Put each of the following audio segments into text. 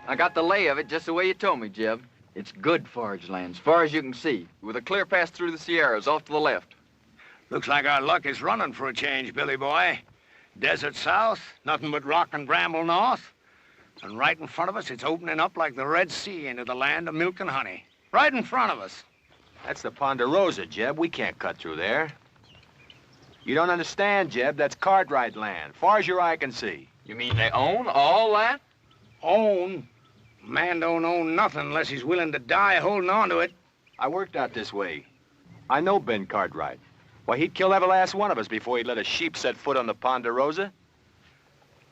I got the lay of it just the way you told me, Jeb. It's good forage land, as far as you can see, with a clear pass through the Sierras off to the left. Looks like our luck is running for a change, Billy boy. Desert south, nothing but rock and bramble north. And right in front of us, it's opening up like the Red Sea into the land of milk and honey. Right in front of us. That's the Ponderosa, Jeb. We can't cut through there. You don't understand, Jeb. That's Cartwright land, far as your eye can see. You mean they own all that? Own? Man don't own nothing unless he's willing to die holding on to it. I worked out this way. I know Ben Cartwright. Why, he'd kill every last one of us before he'd let a sheep set foot on the Ponderosa.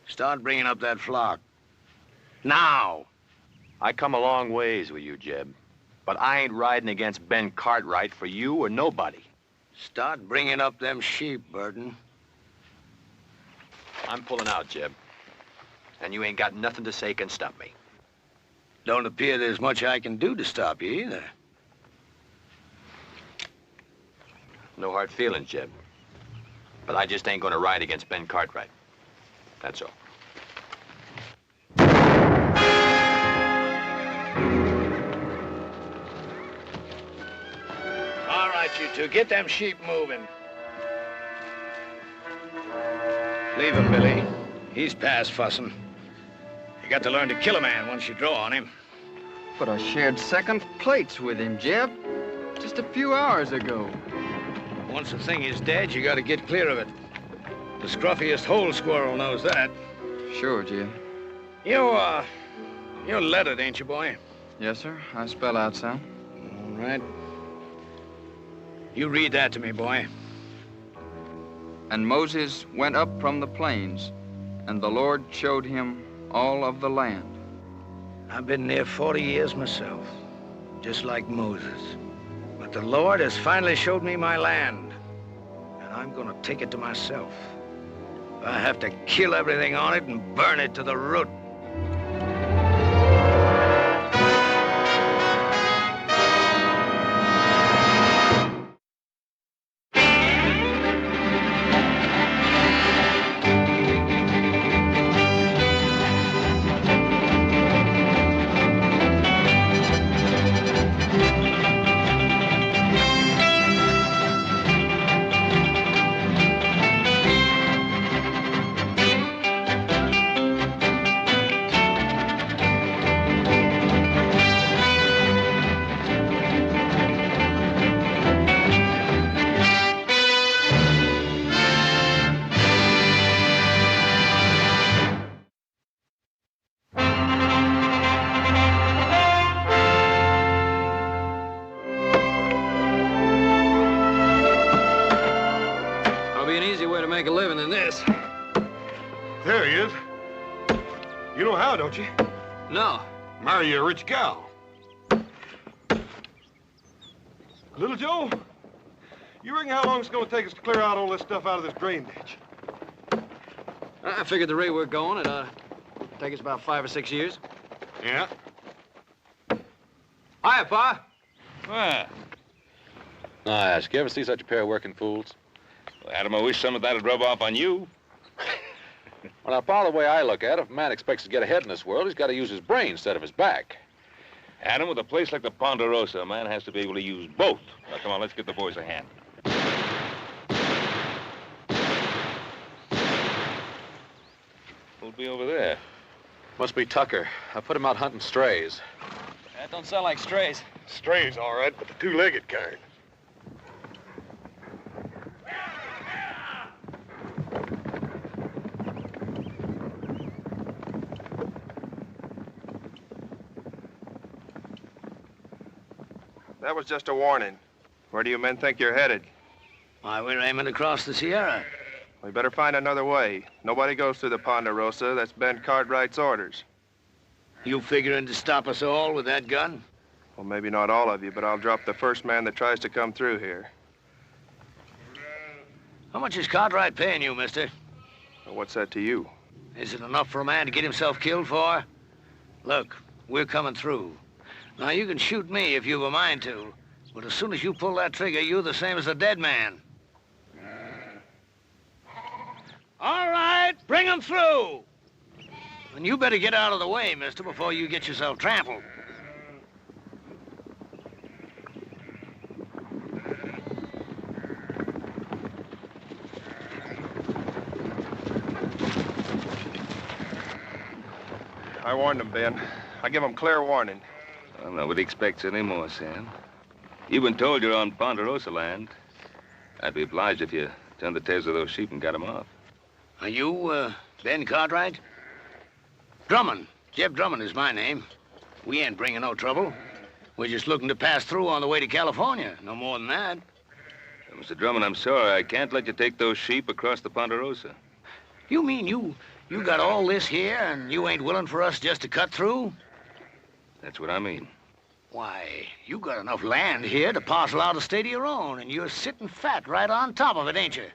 Start bringing up that flock. Now. I come a long ways with you, Jeb. But I ain't riding against Ben Cartwright for you or nobody. Start bringing up them sheep, Burton. I'm pulling out, Jeb. And you ain't got nothing to say can stop me. Don't appear there's much I can do to stop you either. No hard feelings, Jeb. But I just ain't gonna ride against Ben Cartwright. That's all. All right, you two, get them sheep moving. Leave him, Billy. He's past fussing. You got to learn to kill a man once you draw on him. But I shared second plates with him, Jeb, just a few hours ago. Once a thing is dead, you got to get clear of it. The scruffiest hole squirrel knows that. Sure, Jeb. You're lettered, ain't you, boy? Yes, sir. I spell out some. All right. You read that to me, boy. And Moses went up from the plains, and the Lord showed him all of the land. I've been there 40 years myself, just like Moses. But the Lord has finally showed me my land, and I'm gonna take it to myself. I have to kill everything on it and burn it to the root. Make a living in this. There he is. You know how, don't you? No. Marry a rich gal. Little Joe, you reckon how long it's gonna take us to clear out all this stuff out of this drain ditch? I figured the rate we're going, it'd take us about 5 or 6 years. Yeah. Hiya, Pa. Ah. Nice. You ever see such a pair of working fools? Well, Adam, I wish some of that would rub off on you. Well, now, Pa, the way I look at it, if a man expects to get ahead in this world, he's got to use his brain instead of his back. Adam, with a place like the Ponderosa, a man has to be able to use both. Now, come on, let's get the boys a hand. Who'll be over there? Must be Tucker. I put him out hunting strays. That don't sound like strays. Strays, all right, but the two-legged kind. That was just a warning. Where do you men think you're headed? Why, we're aiming across the Sierra. We better find another way. Nobody goes through the Ponderosa. That's Ben Cartwright's orders. You figuring to stop us all with that gun? Well, maybe not all of you, but I'll drop the first man that tries to come through here. How much is Cartwright paying you, mister? Well, what's that to you? Is it enough for a man to get himself killed for? Look, we're coming through. Now, you can shoot me if you've a mind to, but as soon as you pull that trigger, you're the same as a dead man. All right, bring him through. And you better get out of the way, mister, before you get yourself trampled. I warned them, Ben. I give them clear warning. Well, nobody expects any more, Sam. You've been told you're on Ponderosa land. I'd be obliged if you turned the tails of those sheep and got them off. Are you, Ben Cartwright? Drummond. Jeb Drummond is my name. We ain't bringing no trouble. We're just looking to pass through on the way to California. No more than that. Mr. Drummond, I'm sorry. I can't let you take those sheep across the Ponderosa. You mean you got all this here and you ain't willing for us just to cut through? That's what I mean. Why, you got enough land here to parcel out a state of your own, and you're sitting fat right on top of it, ain't you?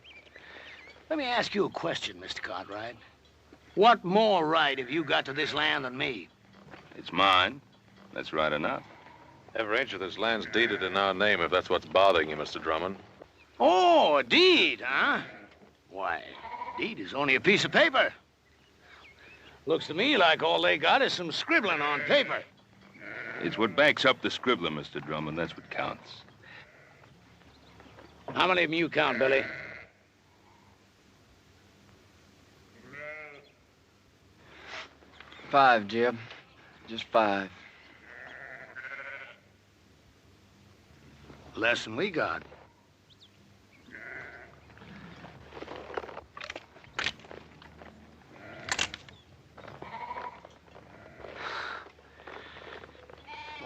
Let me ask you a question, Mr. Cartwright. What more right have you got to this land than me? It's mine. That's right enough. Every inch of this land's deeded in our name, if that's what's bothering you, Mr. Drummond. Oh, a deed, huh? Why, deed is only a piece of paper. Looks to me like all they got is some scribbling on paper. It's what backs up the scribbler, Mr. Drummond. That's what counts. How many of them you count, Billy? Five, Jeb. Just 5. Less than we got.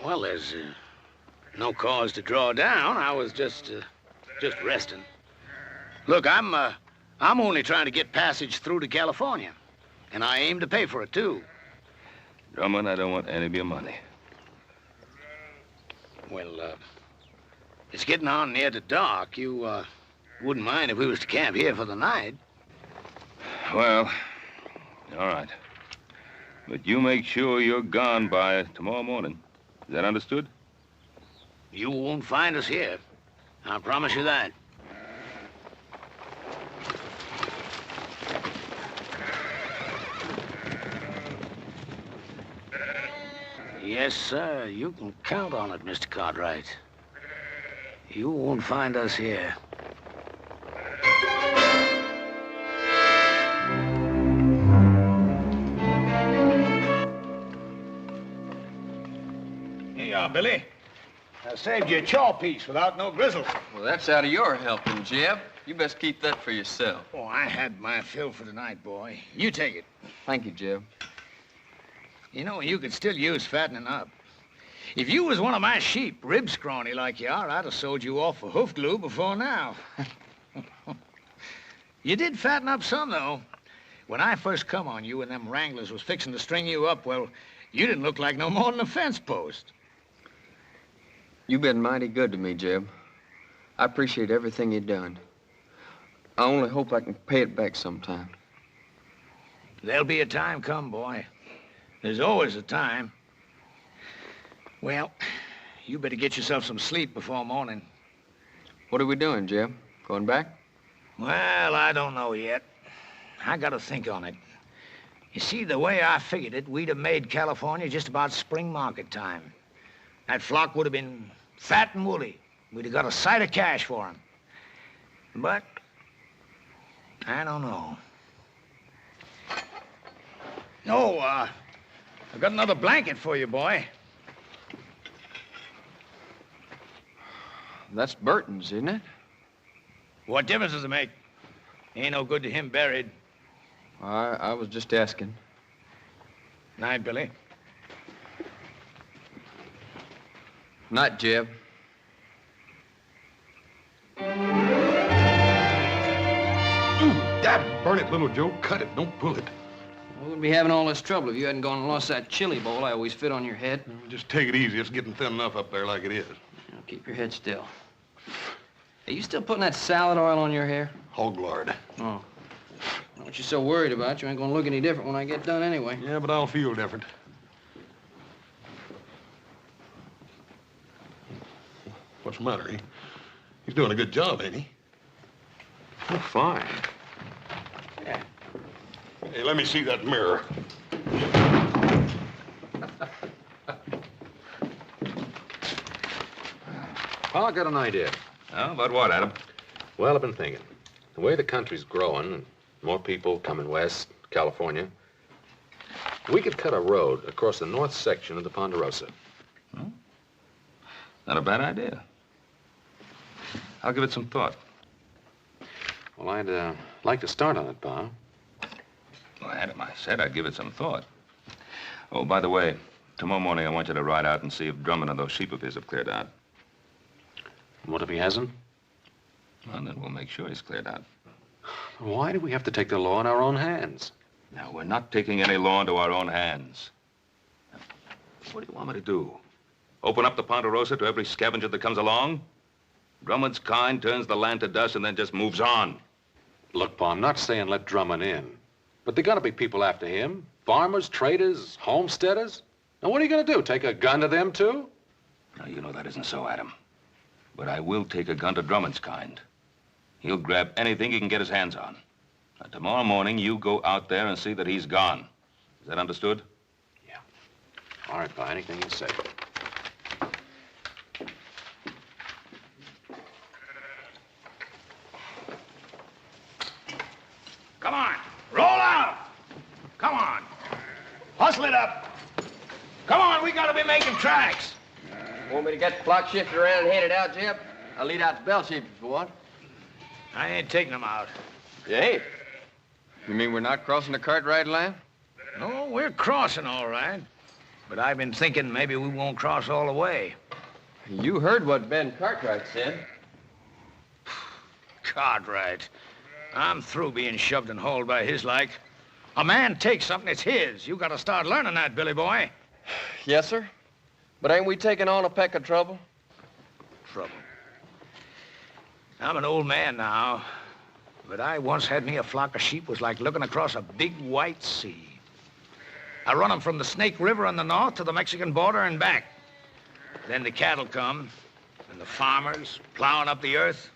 Well, there's no cause to draw down. I was just resting. Look, I'm only trying to get passage through to California, and I aim to pay for it too. Drummond, I don't want any of your money. Well, it's getting on near to dark. You wouldn't mind if we was to camp here for the night? Well, all right. But you make sure you're gone by tomorrow morning. Is that understood? You won't find us here. I promise you that. Yes, sir. You can count on it, Mr. Cartwright. You won't find us here. Here you are, Billy. I saved you a chaw piece without no grizzle. Well, that's out of your helping, Jeb. You best keep that for yourself. Oh, I had my fill for tonight, boy. You take it. Thank you, Jeb. You know, you could still use fattening up. If you was one of my sheep, rib scrawny like you are, I'd have sold you off for hoof glue before now. You did fatten up some, though. When I first come on you and them wranglers was fixing to string you up, well, you didn't look like no more than a fence post. You've been mighty good to me, Jeb. I appreciate everything you've done. I only hope I can pay it back sometime. There'll be a time come, boy. There's always a time. Well, you better get yourself some sleep before morning. What are we doing, Jeb? Going back? Well, I don't know yet. I gotta think on it. You see, the way I figured it, we'd have made California just about spring market time. That flock would have been fat and woolly. We'd have got a sight of cash for 'em. But I don't know. Oh, I've got another blanket for you, boy. That's Burton's, isn't it? What difference does it make? Ain't no good to him buried. I was just asking. Night, Billy. Night, Jeb. Dad, burn it, little Joe. Cut it, don't pull it. We wouldn't be having all this trouble if you hadn't gone and lost that chili bowl I always fit on your head. Just take it easy. It's getting thin enough up there like it is. Now, keep your head still. Are you still putting that salad oil on your hair? Hog lard. Oh. What you so worried about? You ain't gonna look any different when I get done anyway. Yeah, but I'll feel different. What's the matter? He's doing a good job, ain't he? Oh, fine. Hey, let me see that mirror. Well, I got an idea. Oh, about what, Adam? Well, I've been thinking. The way the country's growing, and more people coming west, California, we could cut a road across the north section of the Ponderosa. Not a bad idea. I'll give it some thought. Well, I'd like to start on it, Pa. Well, Adam, I said I'd give it some thought. Oh, by the way, tomorrow morning I want you to ride out and see if Drummond and those sheep of his have cleared out. What if he hasn't? Well, then we'll make sure he's cleared out. Why do we have to take the law in our own hands? Now, we're not taking any law into our own hands. What do you want me to do? Open up the Ponderosa to every scavenger that comes along? Drummond's kind turns the land to dust and then just moves on. Look, Pa, I'm not saying let Drummond in. But there gotta be people after him. Farmers, traders, homesteaders. Now, what are you gonna do? Take a gun to them, too? Now, you know that isn't so, Adam. But I will take a gun to Drummond's kind. He'll grab anything he can get his hands on. Now, tomorrow morning, you go out there and see that he's gone. Is that understood? Yeah. All right, Pa, anything you say. Come on, roll out. Come on, hustle it up. Come on, we gotta be making tracks. Want me to get the flock shifted around and headed out, Jeb? I'll lead out the bell sheep if you want. I ain't taking them out. You ain't? You mean we're not crossing the Cartwright line? No, we're crossing all right. But I've been thinking maybe we won't cross all the way. You heard what Ben Cartwright said. Cartwright. I'm through being shoved and hauled by his like. A man takes something, it's his. You gotta start learning that, Billy boy. Yes, sir. But ain't we taking on a peck of trouble? Trouble. I'm an old man now, but I once had me a flock of sheep was like looking across a big white sea. I run them from the Snake River in the north to the Mexican border and back. Then the cattle come, and the farmers plowing up the earth.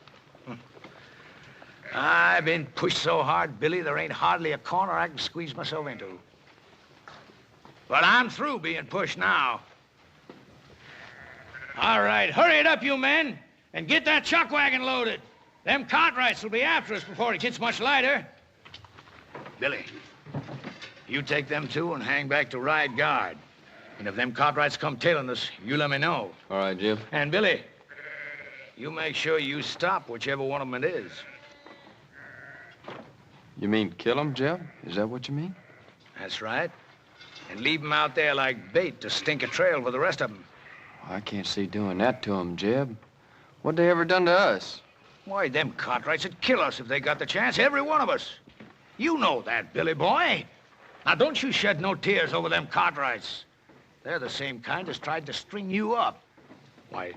I've been pushed so hard, Billy, there ain't hardly a corner I can squeeze myself into. But I'm through being pushed now. All right, hurry it up, you men, and get that chuck wagon loaded. Them Cartwrights will be after us before it gets much lighter. Billy, you take them two and hang back to ride guard. And if them Cartwrights come tailing us, you let me know. All right, Jeb. And Billy, you make sure you stop whichever one of them it is. You mean kill him, Jeb? Is that what you mean? That's right. And leave them out there like bait to stink a trail for the rest of them. I can't see doing that to him, Jeb. What they ever done to us? Why, them Cartwrights would kill us if they got the chance, every one of us. You know that, Billy boy. Now, don't you shed no tears over them Cartwrights. They're the same kind as tried to string you up. Why,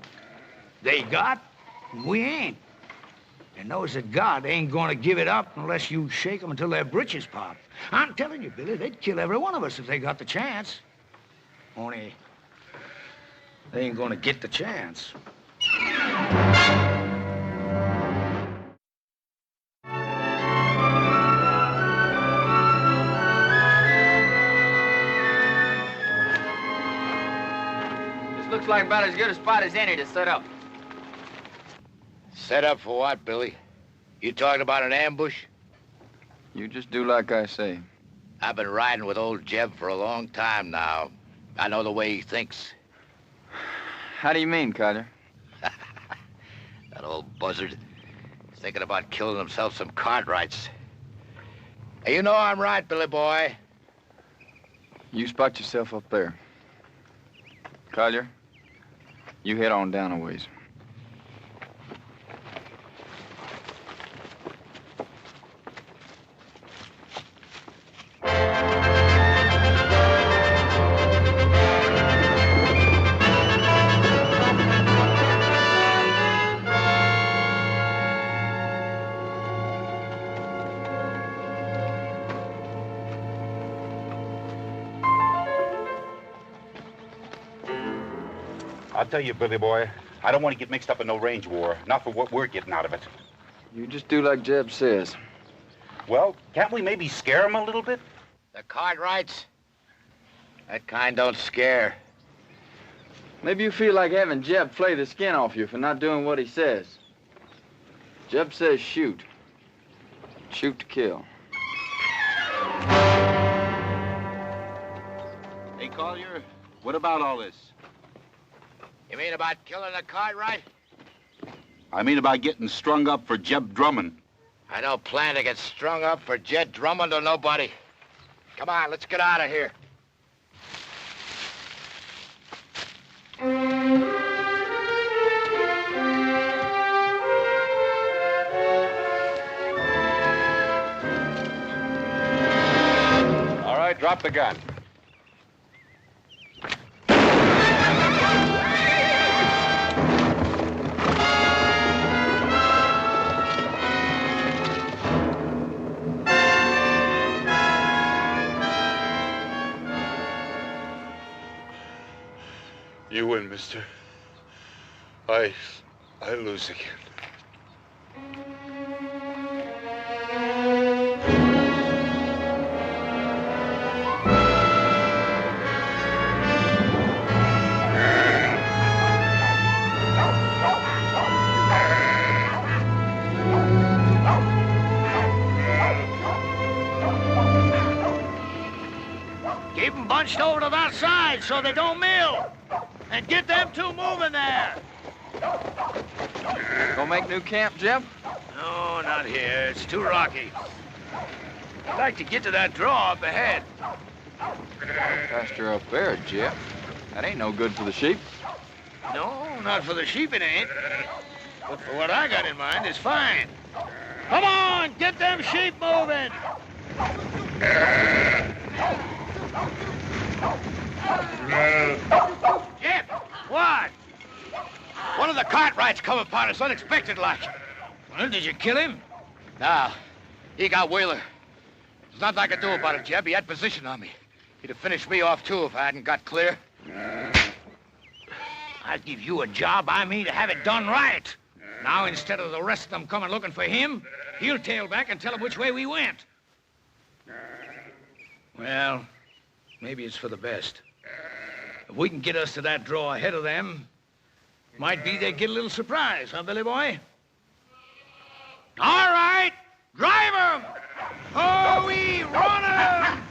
they got, and we ain't. And those that got ain't gonna give it up unless you shake them until their britches pop. I'm telling you, Billy, they'd kill every one of us if they got the chance. Only, they ain't gonna get the chance. Looks like about as good a spot as any to set up. Set up for what, Billy? You talking about an ambush? You just do like I say. I've been riding with old Jeb for a long time now. I know the way he thinks. How do you mean, Carter? That old buzzard is thinking about killing himself some Cartwrights. Hey, you know I'm right, Billy boy. You spot yourself up there. Collier, you head on down a ways. I'll tell you, Billy boy, I don't want to get mixed up in no range war, not for what we're getting out of it. You just do like Jeb says. Well, can't we maybe scare them a little bit? The Cartwrights? That kind don't scare. Maybe you feel like having Jeb flay the skin off you for not doing what he says. Jeb says shoot. Shoot to kill. Hey, Collier, what about all this? You mean about killing the Cartwright? I mean about getting strung up for Jeb Drummond. I don't plan to get strung up for Jed Drummond or nobody. Come on, let's get out of here. All right, drop the gun. You win, mister. I lose again. Keep them bunched over to that side so they don't mill. And get them two moving there. Gonna make new camp, Jeb? No, not here. It's too rocky. I'd like to get to that draw up ahead. Pasture up there, Jeb. That ain't no good for the sheep. No, not for the sheep it ain't. But for what I got in mind, it's fine. Come on, get them sheep moving. Jeb, what? One of the Cartwrights come upon us unexpected like. Well, did you kill him? No, he got Wheeler. There's nothing I could do about it, Jeb. He had position on me. He'd have finished me off, too, if I hadn't got clear. I'll give you a job. I mean to have it done right. Now, instead of the rest of them coming looking for him, he'll tail back and tell them which way we went. Well, maybe it's for the best. If we can get us to that draw ahead of them, might be they get a little surprise, huh, Billy boy? All right, drive 'em! Oh, we run 'em!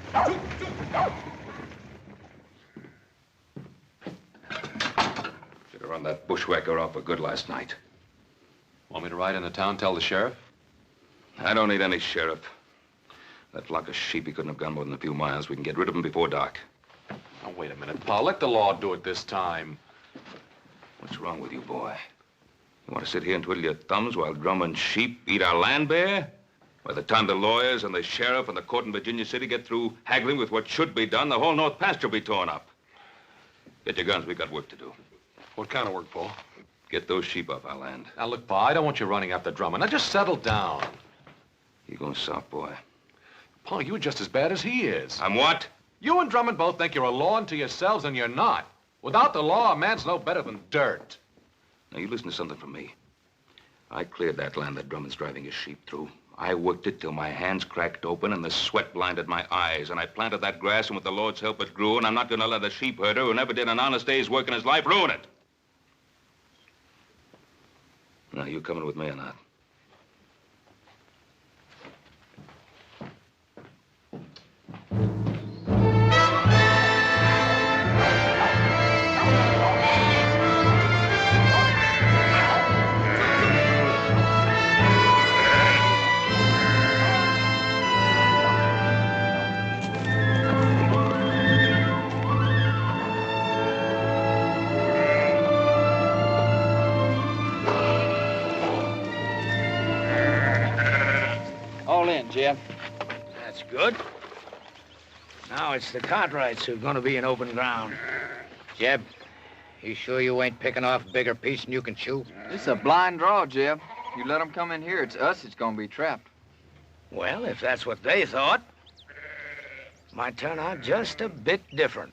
Should have run that bushwhacker off for good last night. Want me to ride into town, tell the sheriff? I don't need any sheriff. That flock of sheep, he couldn't have gone more than a few miles. We can get rid of them before dark. Now, wait a minute, Pa. Let the law do it this time. What's wrong with you, boy? You want to sit here and twiddle your thumbs while Drummond's sheep eat our land bare? By the time the lawyers and the sheriff and the court in Virginia City get through haggling with what should be done, the whole North Pasture will be torn up. Get your guns. We got work to do. What kind of work, Pa? Get those sheep off our land. Now, look, Pa, I don't want you running after Drummond. Now, just settle down. You going soft, boy? Pa, you're just as bad as he is. I'm what? You and Drummond both think you're a law unto yourselves, and you're not. Without the law, a man's no better than dirt. Now, you listen to something from me. I cleared that land that Drummond's driving his sheep through. I worked it till my hands cracked open and the sweat blinded my eyes. And I planted that grass, and with the Lord's help, it grew. And I'm not going to let a sheep herder who never did an honest day's work in his life ruin it. Now, you coming with me or not? All in, Jeb. That's good. Now it's the Cartwrights who're going to be in open ground. Jeb, you sure you ain't picking off a bigger piece than you can chew? It's a blind draw, Jeb. You let them come in here, it's us that's gonna be trapped. Well, if that's what they thought, might turn out just a bit different.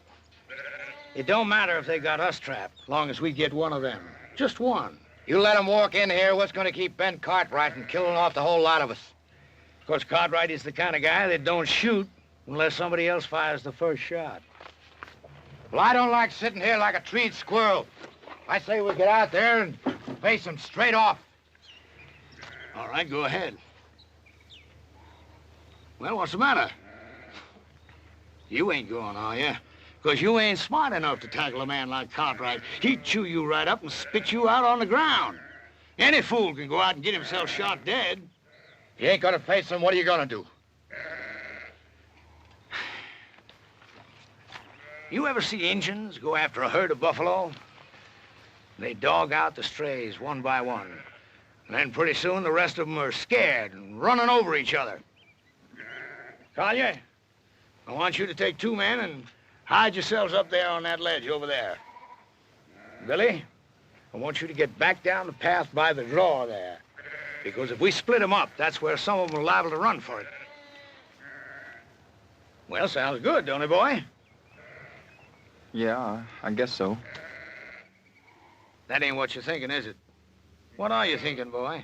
It don't matter if they got us trapped, long as we get one of them. Just one. You let them walk in here, what's going to keep Ben Cartwright from killing off the whole lot of us? Of course, Cartwright is the kind of guy that don't shoot unless somebody else fires the first shot. Well, I don't like sitting here like a treed squirrel. I say we get out there and face them straight off. All right, go ahead. Well, what's the matter? You ain't going, are you? Because you ain't smart enough to tackle a man like Cartwright. He'd chew you right up and spit you out on the ground. Any fool can go out and get himself shot dead. If you ain't gonna face them, what are you gonna do? You ever see Injuns go after a herd of buffalo? They dog out the strays one by one. And then pretty soon the rest of them are scared and running over each other. Collier, I want you to take 2 men and hide yourselves up there on that ledge over there. Billy, I want you to get back down the path by the draw there. Because if we split them up, that's where some of them are liable to run for it. Well, sounds good, don't it, boy? Yeah, I guess so. That ain't what you're thinking, is it? What are you thinking, boy?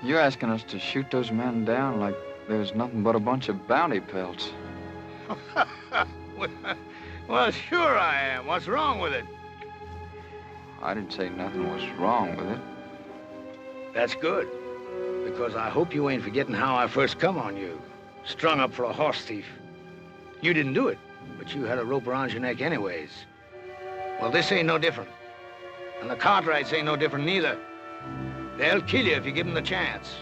You're asking us to shoot those men down like there's nothing but a bunch of bounty pelts. Well, sure I am. What's wrong with it? I didn't say nothing was wrong with it. That's good. Because I hope you ain't forgetting how I first come on you. Strung up for a horse thief. You didn't do it, but you had a rope around your neck anyways. Well, this ain't no different. And the Cartwrights ain't no different neither. They'll kill you if you give them the chance.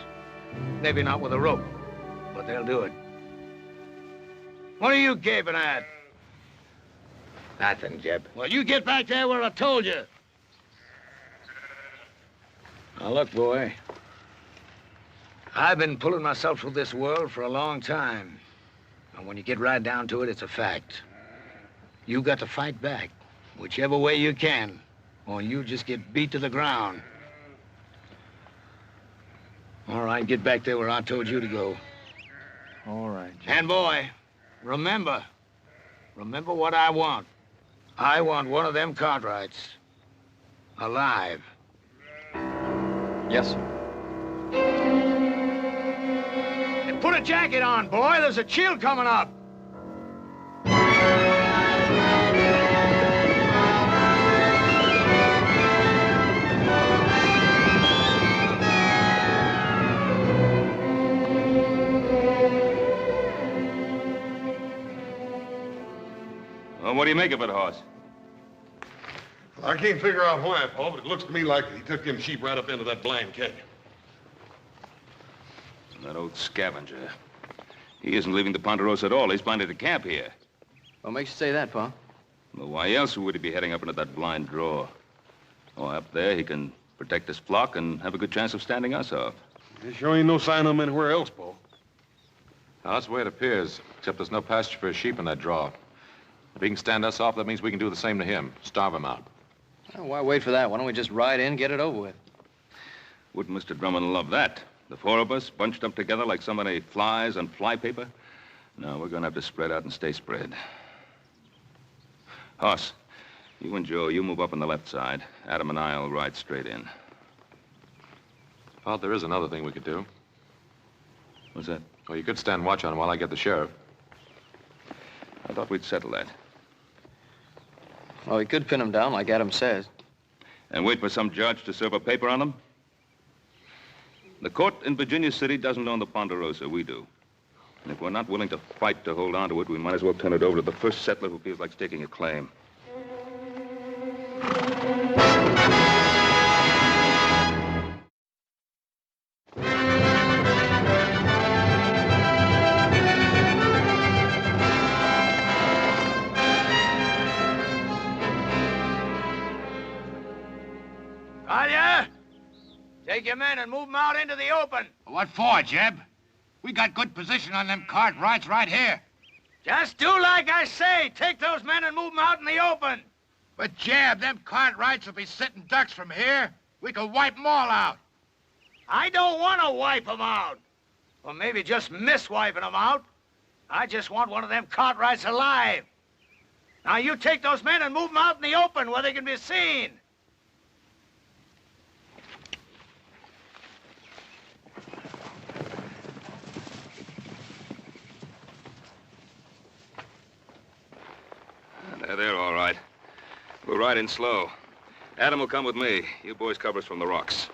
Maybe not with a rope, but they'll do it. What are you gaping at? Nothing, Jeb. Well, you get back there where I told you. Now, look, boy. I've been pulling myself through this world for a long time. And when you get right down to it, it's a fact. You got to fight back, whichever way you can, or you just get beat to the ground. All right, get back there where I told you to go. All right, Jim. And, boy, remember what I want. I want one of them Cartwrights alive. Yes, sir. And put a jacket on, boy. There's a chill coming up. Well, what do you make of it, Hoss? I can't figure out why, Paul, but it looks to me like he took them sheep right up into that blind canyon. That old scavenger. He isn't leaving the Ponderosa at all. He's planted a camp here. What makes you say that, Pa? Well, why else would he be heading up into that blind draw? Oh, up there, he can protect his flock and have a good chance of standing us off. There sure ain't no sign of him anywhere else, Paul. Now, that's the way it appears, except there's no pasture for his sheep in that draw. If he can stand us off, that means we can do the same to him. Starve him out. Well, why wait for that? Why don't we just ride in, get it over with? Wouldn't Mr. Drummond love that? The 4 of us bunched up together like so many flies on flypaper? No, we're going to have to spread out and stay spread. Hoss, you and Joe, you move up on the left side. Adam and I'll ride straight in. Well, there is another thing we could do. What's that? Well, you could stand watch on him while I get the sheriff. I thought we'd settle that. Well, we could pin him down, like Adam says. And wait for some judge to serve a paper on him? The court in Virginia City doesn't own the Ponderosa. We do. And if we're not willing to fight to hold on to it, we might as well turn it over to the first settler who feels like staking a claim. Collier, take your men and move them out into the open. What for, Jeb? We got good position on them Cartwrights right here. Just do like I say. Take those men and move them out in the open. But, Jeb, them Cartwrights will be sitting ducks from here. We could wipe them all out. I don't want to wipe them out. Or maybe just miss wiping them out. I just want one of them Cartwrights alive. Now, you take those men and move them out in the open where they can be seen. ride in slow. Adam will come with me. You boys cover us from the rocks.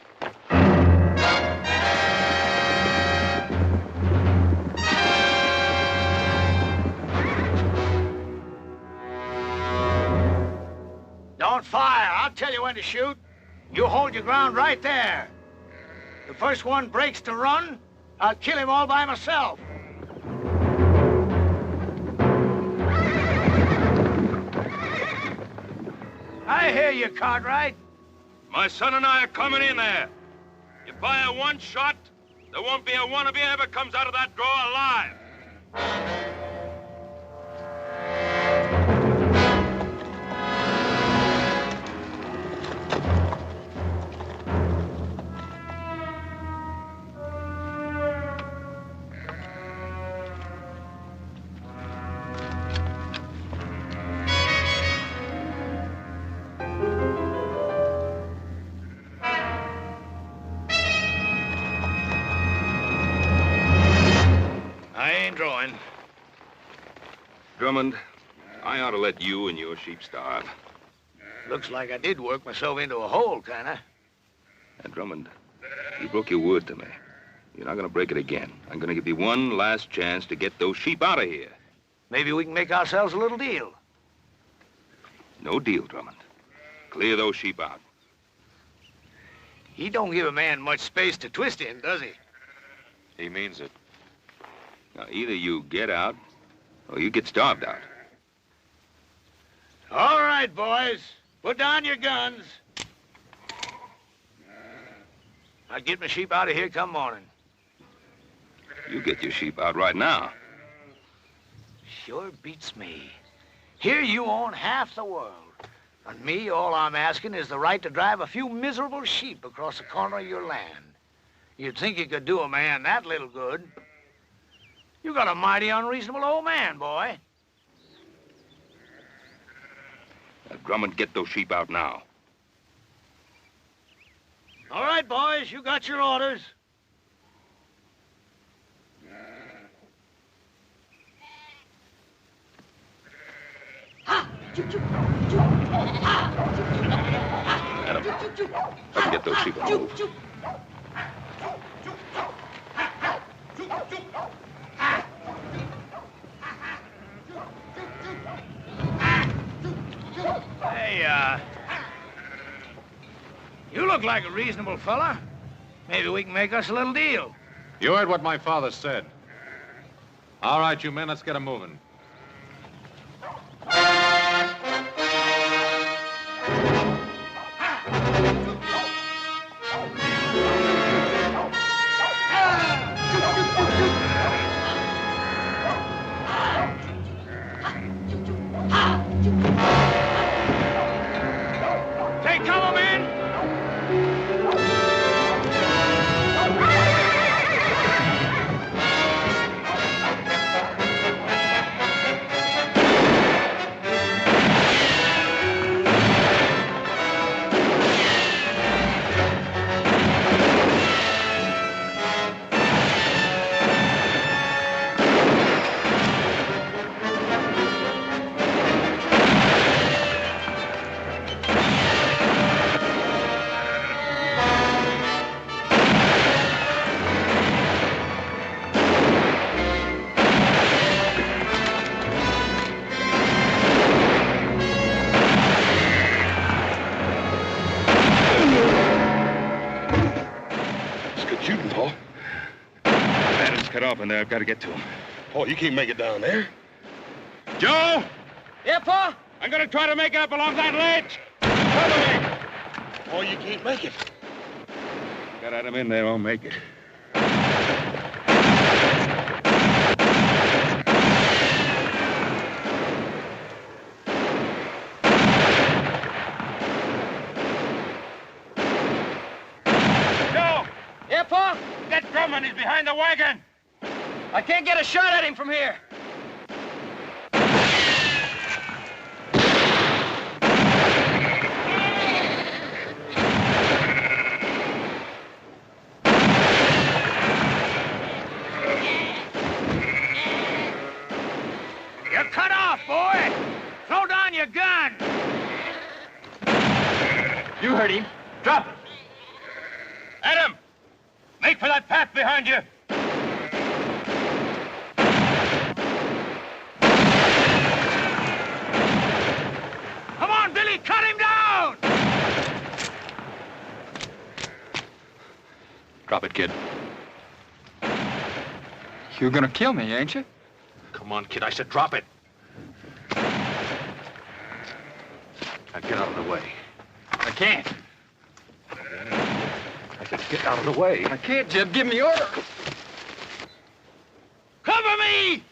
Don't fire. I'll tell you when to shoot. You hold your ground right there. The first one breaks to run, I'll kill him all by myself. I hear you, Cartwright. My son and I are coming in there. You fire one shot, there won't be a one of you ever comes out of that drawer alive. Drawing. Drummond, I ought to let you and your sheep starve. Looks like I did work myself into a hole, kinda. And Drummond, you broke your word to me. You're not gonna break it again. I'm gonna give you one last chance to get those sheep out of here. Maybe we can make ourselves a little deal. No deal, Drummond. Clear those sheep out. He don't give a man much space to twist in, does he? He means it. Now, either you get out, or you get starved out. All right, boys. Put down your guns. I'll get my sheep out of here come morning. You get your sheep out right now. Sure beats me. Here you own half the world. And me, all I'm asking is the right to drive a few miserable sheep across the corner of your land. You'd think you could do a man that little good. You got a mighty unreasonable old man, boy. Now, Drummond, get those sheep out now. All right, boys, you got your orders. Adam, help me get those sheep on the move. Hey, you look like a reasonable fella. Maybe we can make us a little deal. You heard what my father said. All right, you men, let's get 'em moving. Take cover, men! Shooting, Paul. Adam's cut off in there. I've got to get to him. Paul, you can't make it down there. Joe! Yeah, Pa? I'm going to try to make it up along that ledge. Follow me. Paul, you can't make it. Got Adam in there, I'll make it. Yeah, Pa? That Drummond is behind the wagon. I can't get a shot at him from here. You're cut off, boy. Throw down your gun. You heard him. Drop it. Adam! Make for that path behind you! Come on, Billy, cut him down! Drop it, kid. You're gonna kill me, ain't you? Come on, kid. I said drop it. Now get out of the way. I can't. I said get out of the way. I can't, Jeb. Give me order. Cover me!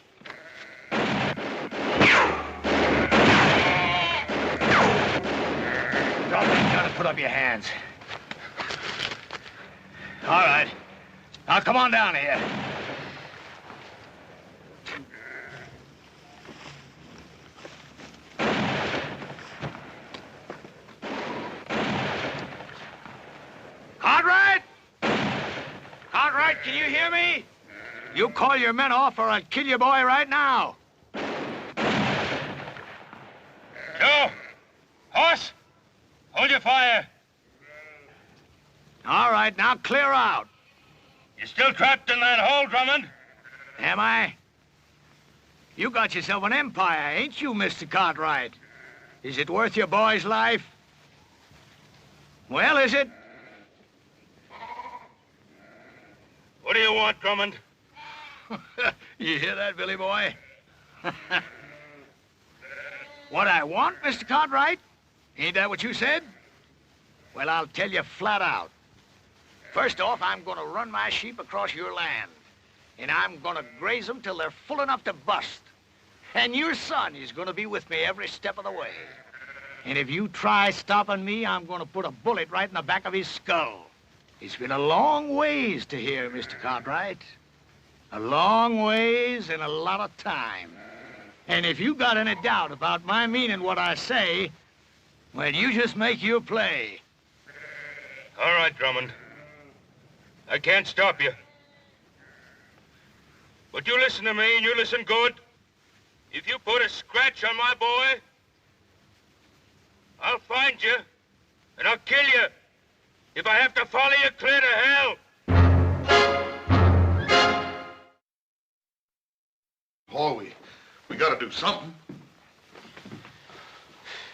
Drop that gun and put up your hands. All right. Now come on down here. Cartwright! Cartwright, can you hear me? You call your men off or I'll kill your boy right now. Joe! Horse! Hold your fire. All right, now clear out. You still trapped in that hole, Drummond? Am I? You got yourself an empire, ain't you, Mr. Cartwright? Is it worth your boy's life? Well, is it? What do you want, Drummond? You hear that, Billy boy? What I want, Mr. Cartwright? Ain't that what you said? Well, I'll tell you flat out. First off, I'm gonna run my sheep across your land. And I'm gonna graze them till they're full enough to bust. And your son is gonna be with me every step of the way. And if you try stopping me, I'm gonna put a bullet right in the back of his skull. It's been a long ways to here, Mr. Cartwright. A long ways and a lot of time. And if you got any doubt about my meaning what I say, well, you just make your play. All right, Drummond. I can't stop you. But you listen to me, and you listen good. If you put a scratch on my boy, I'll find you, and I'll kill you. If I have to follow you clear to hell. Paul, we gotta do something.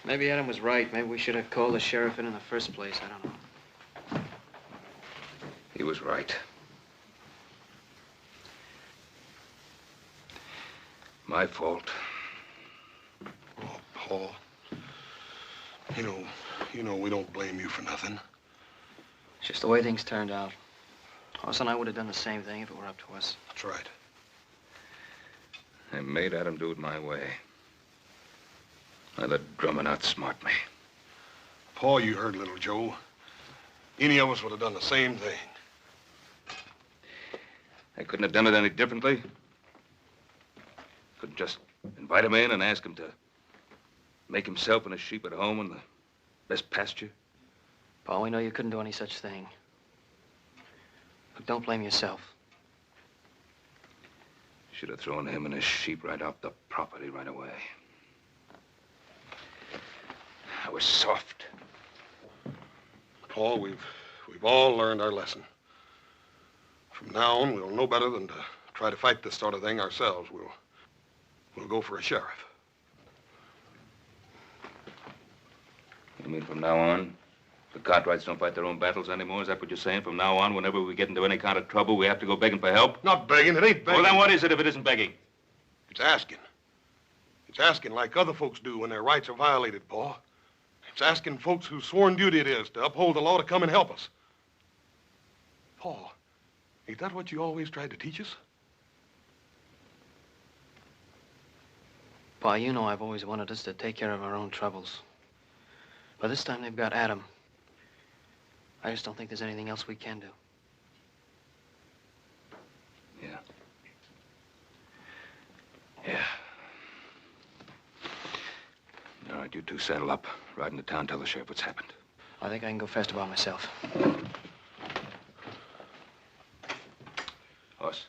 Maybe Adam was right. Maybe we should have called the sheriff in the first place. I don't know. He was right. My fault. Oh, Paul. You know we don't blame you for nothing. It's just the way things turned out. Hoss and I would have done the same thing if it were up to us. That's right. I made Adam do it my way. I let Drummond outsmart me. Paul, you heard little Joe. Any of us would have done the same thing. I couldn't have done it any differently. Couldn't just invite him in and ask him to make himself and his sheep at home in the best pasture. Paul, we know you couldn't do any such thing. But don't blame yourself. Should have thrown him and his sheep right off the property right away. I was soft. Paul, we've all learned our lesson. From now on, we'll know better than to try to fight this sort of thing ourselves. We'll go for a sheriff. You mean from now on, the Cartwrights don't fight their own battles anymore? Is that what you're saying? From now on, whenever we get into any kind of trouble, we have to go begging for help? Not begging. It ain't begging. Well, then what is it if it isn't begging? It's asking. It's asking like other folks do when their rights are violated, Paul. It's asking folks whose sworn duty it is to uphold the law to come and help us. Paul, ain't that what you always tried to teach us? Pa, you know I've always wanted us to take care of our own troubles. But this time they've got Adam. I just don't think there's anything else we can do. Yeah. Yeah. All right, you two saddle up. Ride into town, tell the sheriff what's happened. I think I can go faster by myself. Hoss.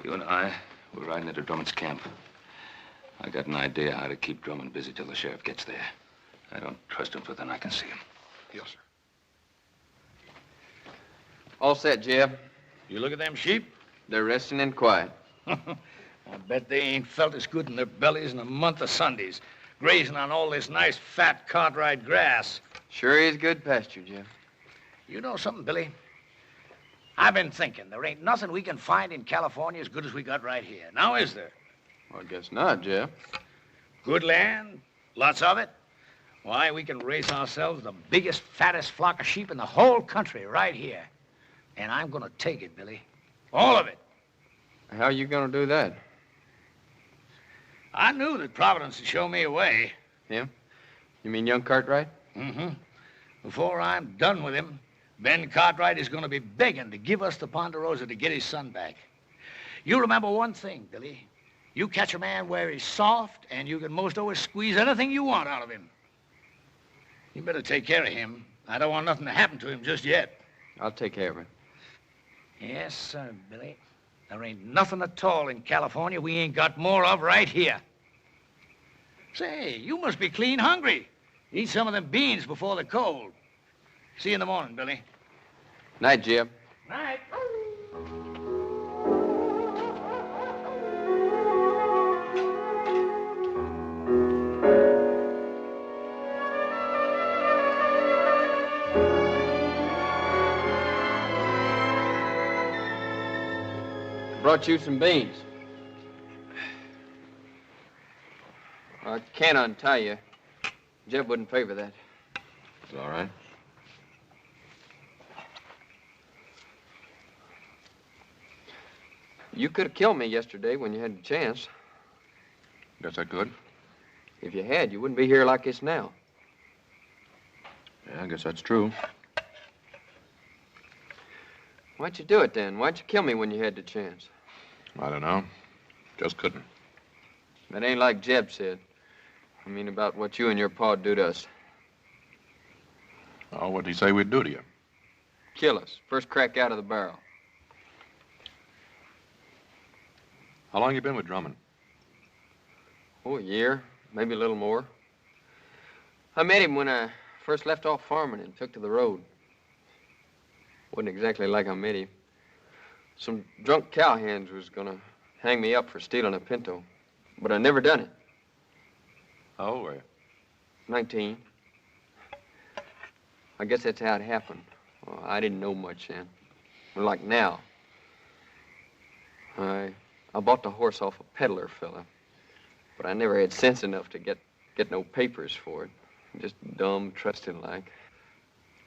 You and I, we're riding into Drummond's camp. I got an idea how to keep Drummond busy till the sheriff gets there. I don't trust him further than I can see him. Yes, sir. All set, Jeb. You look at them sheep? They're resting in quiet. I bet they ain't felt as good in their bellies in a month of Sundays, grazing on all this nice, fat Cartwright grass. Sure is good pasture, Jeb. You know something, Billy? I've been thinking there ain't nothing we can find in California as good as we got right here. Now, is there? Well, I guess not, Jeb. Good land, lots of it. Why, we can raise ourselves the biggest, fattest flock of sheep in the whole country right here. And I'm gonna take it, Billy. All of it. How are you gonna do that? I knew that Providence would show me a way. Him? You mean young Cartwright? Mm-hmm. Before I'm done with him, Ben Cartwright is going to be begging to give us the Ponderosa to get his son back. You remember one thing, Billy. You catch a man where he's soft, and you can most always squeeze anything you want out of him. You better take care of him. I don't want nothing to happen to him just yet. I'll take care of it. Yes, sir, Billy. There ain't nothing at all in California we ain't got more of right here. Say, you must be clean hungry. Eat some of them beans before the cold. See you in the morning, Billy. Night, Jeb. Night. Brought you some beans. I can't untie you. Jeb wouldn't favor that. It's all right. You could have killed me yesterday when you had the chance. Guess I could. If you had, you wouldn't be here like this now. Yeah, I guess that's true. Why'd you do it then? Why'd you kill me when you had the chance? I don't know. Just couldn't. That ain't like Jeb said. I mean about what you and your pa'd do to us. Oh, what'd he say we'd do to you? Kill us. First crack out of the barrel. How long you been with Drummond? Oh, a year. Maybe a little more. I met him when I first left off farming and took to the road. Wasn't exactly like I met him. Some drunk cowhands was gonna hang me up for stealing a pinto. But I never done it. How old were you? 19. I guess that's how it happened. Well, I didn't know much then. But like now. I bought the horse off a peddler fella. But I never had sense enough to get no papers for it. Just dumb, trusting like.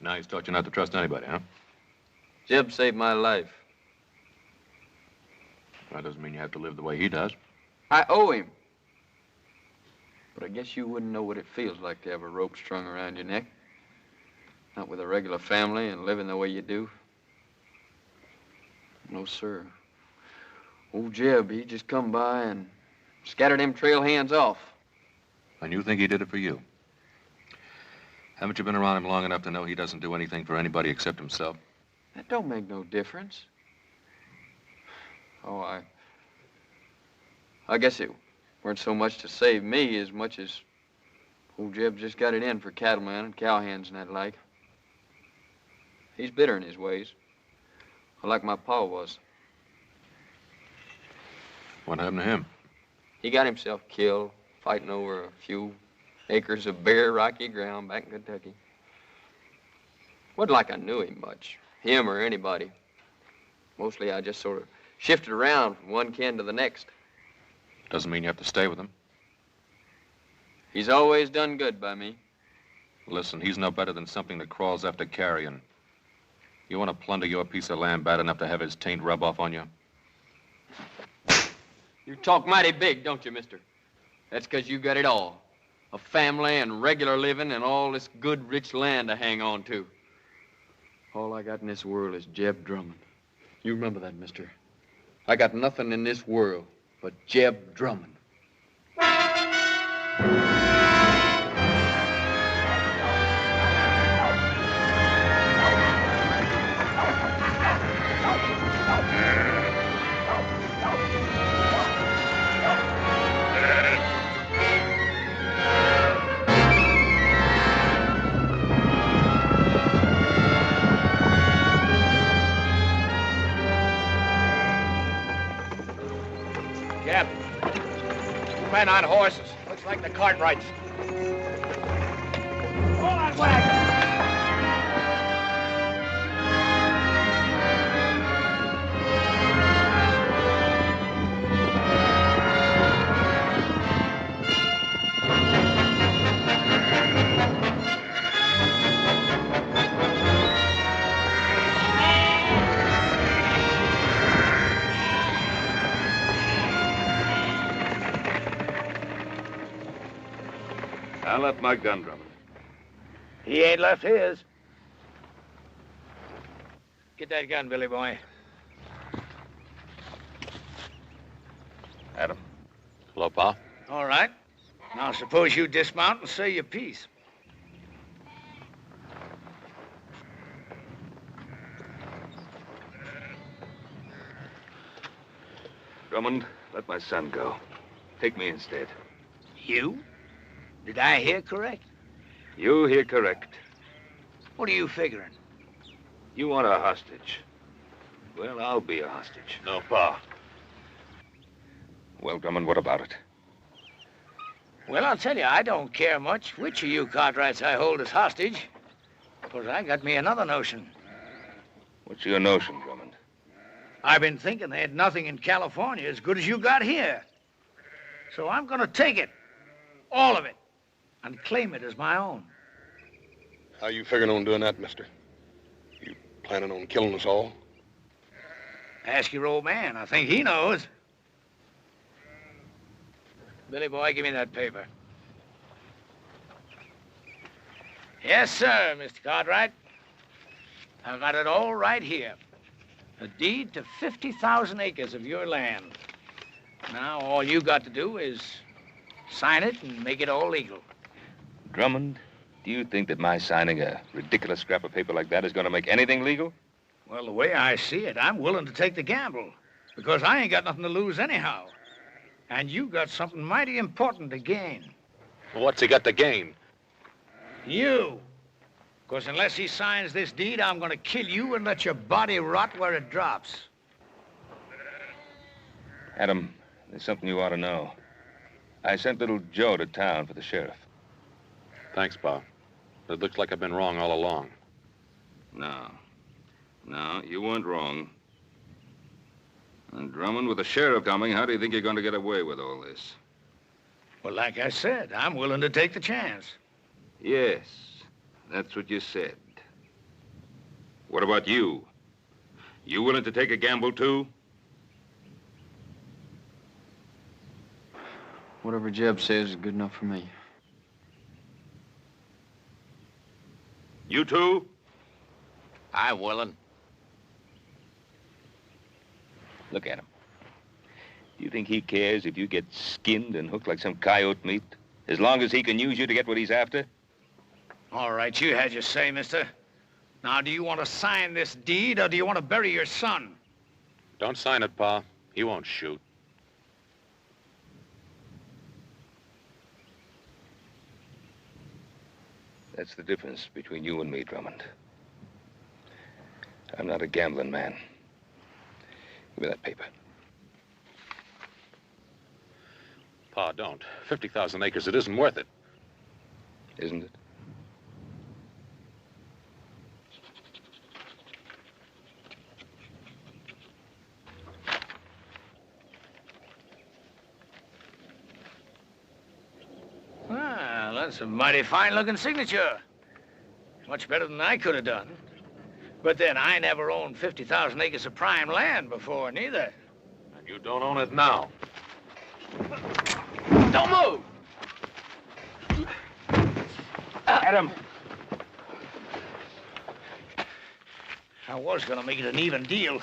Now he's taught you not to trust anybody, huh? Jeb saved my life. That doesn't mean you have to live the way he does. I owe him. But I guess you wouldn't know what it feels like to have a rope strung around your neck. Not with a regular family and living the way you do. No, sir. Old Jeb, he just come by and scattered them trail hands off. And you think he did it for you? Haven't you been around him long enough to know he doesn't do anything for anybody except himself? That don't make no difference. Oh, I guess it weren't so much to save me as much as old Jeb just got it in for cattlemen and cowhands and that like. He's bitter in his ways, like my pa was. What happened to him? He got himself killed fighting over a few acres of bare, rocky ground back in Kentucky. Wasn't like I knew him much, him or anybody. Mostly I just sort of shifted around from one kin to the next. Doesn't mean you have to stay with him. He's always done good by me. Listen, he's no better than something that crawls after carrion. You want to plunder your piece of land bad enough to have his taint rub off on you? You talk mighty big, don't you, mister? That's 'cause you got it all. A family and regular living and all this good, rich land to hang on to. All I got in this world is Jeb Drummond. You remember that, mister. I got nothing in this world but Jeb Drummond. Jeb, 2 men on horses. Looks like the Cartwrights. Hold that wagon! I left my gun, Drummond. He ain't left his. Get that gun, Billy boy. Adam. Hello, Pa. All right. Now suppose you dismount and say your piece. Drummond, let my son go. Take me instead. You? Did I hear correct? You hear correct. What are you figuring? You want a hostage. Well, I'll be a hostage. No, Pa. Well, Drummond, what about it? Well, I'll tell you, I don't care much which of you Cartwrights I hold as hostage. Because I got me another notion. What's your notion, Drummond? I've been thinking they had nothing in California as good as you got here. So I'm going to take it. All of it. And claim it as my own. How you figuring on doing that, mister? You planning on killing us all? Ask your old man. I think he knows. Billy boy, give me that paper. Yes, sir, Mr. Cartwright. I've got it all right here. A deed to 50,000 acres of your land. Now, all you got to do is sign it and make it all legal. Drummond, do you think that my signing a ridiculous scrap of paper like that is going to make anything legal? Well, the way I see it, I'm willing to take the gamble. Because I ain't got nothing to lose anyhow. And you got something mighty important to gain. What's he got to gain? You. Because unless he signs this deed, I'm going to kill you and let your body rot where it drops. Adam, there's something you ought to know. I sent little Joe to town for the sheriff. Thanks, Pa. It looks like I've been wrong all along. No, you weren't wrong. And Drummond, with the sheriff coming, how do you think you're going to get away with all this? Well, like I said, I'm willing to take the chance. Yes, that's what you said. What about you? You willing to take a gamble, too? Whatever Jeb says is good enough for me. You too? I'm willing. Look at him. Do you think he cares if you get skinned and hooked like some coyote meat? As long as he can use you to get what he's after? All right, you had your say, mister. Now, do you want to sign this deed, or do you want to bury your son? Don't sign it, Pa. He won't shoot. That's the difference between you and me, Drummond. I'm not a gambling man. Give me that paper. Pa, don't. 50,000 acres, it isn't worth it. Isn't it? Well, that's a mighty fine-looking signature. Much better than I could have done. But then, I never owned 50,000 acres of prime land before, neither. And you don't own it now. Don't move! Adam! I was gonna make it an even deal.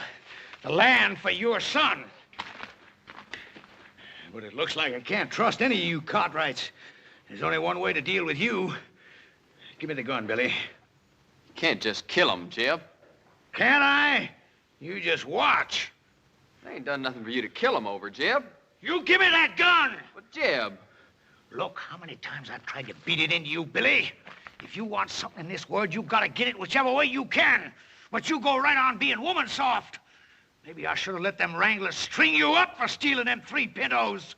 The land for your son. But it looks like I can't trust any of you Cartwrights. There's only one way to deal with you. Give me the gun, Billy. You can't just kill him, Jeb. Can't I? You just watch. I ain't done nothing for you to kill him over, Jeb. You give me that gun! But, Jeb... Look, how many times I've tried to beat it into you, Billy. If you want something in this world, you gotta get it whichever way you can. But you go right on being woman soft. Maybe I should have let them wranglers string you up for stealing them 3 pintos.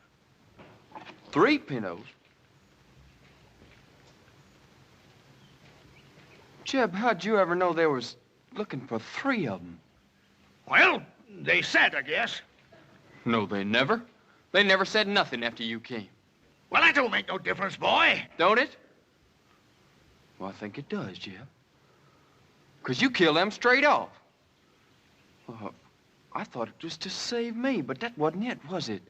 3 pintos? Jeb, how'd you ever know they was looking for 3 of them? Well, they said, I guess. No, they never. They never said nothing after you came. Well, that don't make no difference, boy. Don't it? Well, I think it does, Jeb. 'Cause you killed them straight off. I thought it was to save me, but that wasn't it, was it?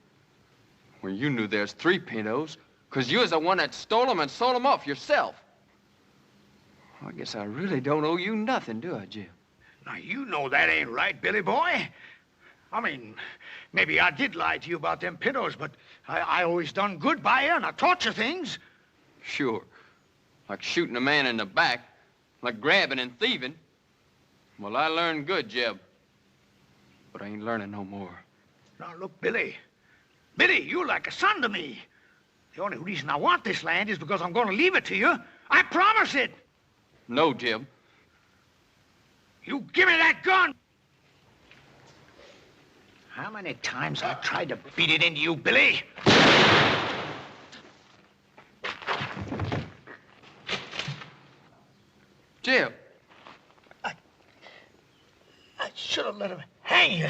Well, you knew there's 3 pintos, 'cause you was the one that stole them and sold them off yourself. Well, I guess I really don't owe you nothing, do I, Jeb? Now, you know that ain't right, Billy boy. I mean, maybe I did lie to you about them pintos, but I always done good by you, and I taught you things. Sure. Like shooting a man in the back, like grabbing and thieving. Well, I learned good, Jeb. But I ain't learning no more. Now, look, Billy. Billy, you're like a son to me. The only reason I want this land is because I'm going to leave it to you. I promise it. No, Jeb. You give me that gun! How many times I tried to beat it into you, Billy? Jeb. I should have let him hang you.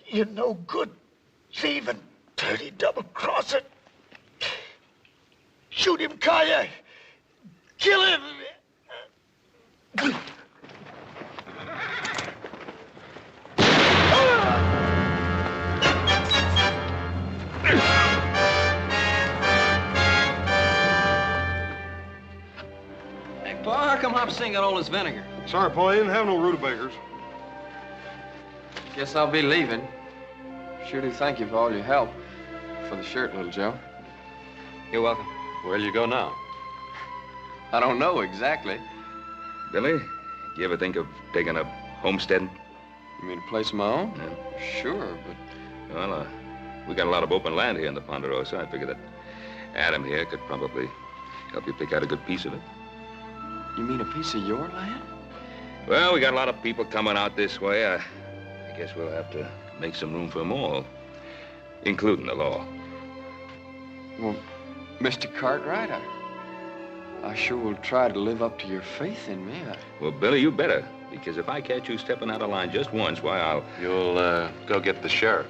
You're no good thieving, dirty double-crosser. Shoot him, Kaya. Kill him. Hey, Pa, how come Hopsing got all this vinegar? Sorry, Paul, you didn't have no rutabagas. Guess I'll be leaving. Sure do thank you for all your help. For the shirt, little Joe. You're welcome. Where'll you go now? I don't know exactly. Billy, do you ever think of taking up homesteading? You mean a place of my own? Yeah. Sure, but... Well, we got a lot of open land here in the Ponderosa. I figure that Adam here could probably help you pick out a good piece of it. You mean a piece of your land? Well, we got a lot of people coming out this way. I guess we'll have to make some room for them all, including the law. Well, Mr. Cartwright, I sure will try to live up to your faith in me. Well, Billy, you better, because if I catch you stepping out of line just once, why, I'll... You'll, go get the sheriff.